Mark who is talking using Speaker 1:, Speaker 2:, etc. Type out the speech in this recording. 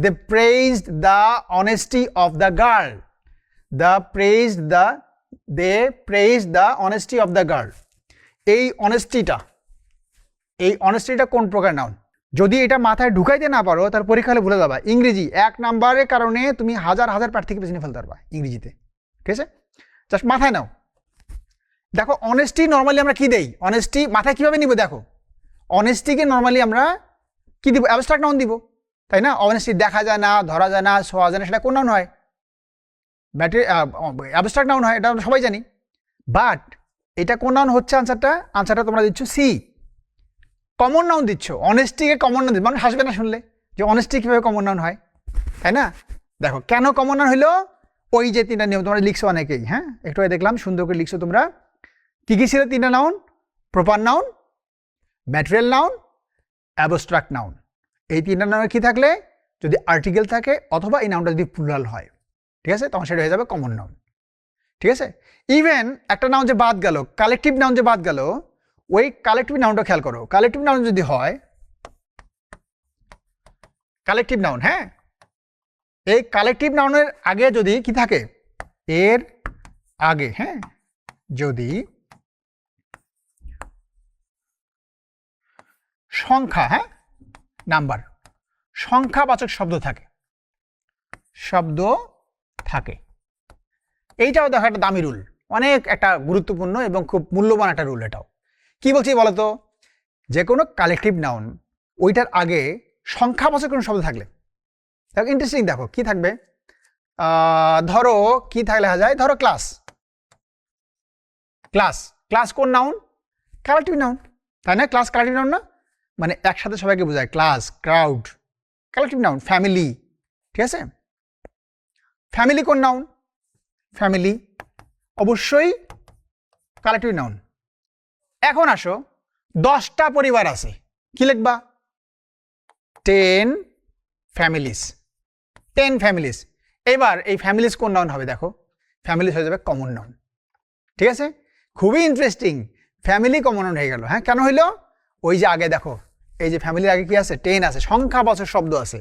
Speaker 1: they praised the honesty of the girl. They praised the honesty of the girl. এই অনেস্টিটা কোন প্রকার noun? যদি এটা মাথায় ঢুকাইতে না পারো তার পরীক্ষা হলে ভুলে যাবা। ইংরেজি 1 নাম্বারের কারণে তুমি হাজার হাজার প্রার্থীকে পেছনে ফেলতে পারবা ইংরেজিতে, ঠিক আছে? জাস্ট মাথায় নাও। দেখো অনেস্টি নর্মালি আমরা কি দেই, অনেস্টি মাথায় কিভাবে নিব? দেখো অনেস্টিকে নর্মালি আমরা কি দিব? অ্যাবস্ট্রাক্ট নাউন দিব, তাই না? অনেস্টি দেখা যায় না, ধরা যায় না, ছোঁয়া যায় না, সেটা কোন নাউন হয়? অ্যাবস্ট্রাক্ট নাউন হয়, এটা আমরা সবাই জানি। বাট এটা কোন নাউন হচ্ছে? আনসারটা তোমরা দিচ্ছ সি, কমন নাউন দিচ্ছ। অনেস্টিকে কমন নাউন দিচ্ছ, মানুষ হাসবে না শুনলে যে অনেস্টি কীভাবে কমন নাউন হয়, তাই না? দেখো কেন কমন নাউন হইলো, ওই যে 3টা নিয়ম তোমরা লিখছো অনেকেই, হ্যাঁ একটু দেখলাম সুন্দর করে লিখছো তোমরা। কী কী ছিল 3টা noun? Proper noun, material noun, abstract noun. এই 3টা নাউনের কী থাকলে, যদি আর্টিকেল থাকে অথবা এই নাউনটা যদি প্লুরাল হয়, ঠিক আছে, তখন সেটা হয়ে যাবে কমন নাউন, ঠিক আছে? ইভেন একটা নাউন যে বাদ গেল, কালেকটিভ নাউন যে বাদ গেল, ওই কালেকটিভ নাউনটা খেয়াল করো। কালেকটিভ নাউন যদি হয় কালেকটিভ নাউন, হ্যাঁ এই কালেকটিভ নাউনের আগে যদি কি থাকে, এর আগে, হ্যাঁ যদি সংখ্যা, হ্যাঁ নাম্বার, সংখ্যাবাচক শব্দ থাকে, এইটাও দেখো একটা দামি রুল, অনেক একটা গুরুত্বপূর্ণ এবং খুব মূল্যবান একটা রুল। এটাও কি বলছি বলতো, যে কোনো কালেকটিভ নাউন ওইটার আগে সংখ্যাবাচক কোনো শব্দ থাকলে, ইন্টারেস্টিং দেখো কি থাকবে। ধরো কি থাকলে লেখা যায়, ধরো ক্লাস, ক্লাস কোন নাউন? কালেকটিভ নাউন, তাই না? ক্লাস কালেকটিভ নাউন না, মানে একসাথে সবাইকে বোঝায়। Class, crowd, collective noun. Family, ঠিক আছে, ফ্যামিলি কোন নাউন? ফ্যামিলি অবশ্যই কালেকটিভ নাউন। এখন আসো 10টা পরিবার আছে, কি লিখবা? 10 ফ্যামিলিস। এবার এই ফ্যামিলিস কোন নাউন হবে? দেখো ফ্যামিলিস হয়ে যাবে কমন নাউন, ঠিক আছে? খুবই ইন্টারেস্টিং, ফ্যামিলি কমন নাউন হয়ে গেল। হ্যাঁ কেন হইলো? ওই যে আগে দেখো, এই যে ফ্যামিলির আগে কি আছে? 10 আছে, সংখ্যাবাচক শব্দ আছে।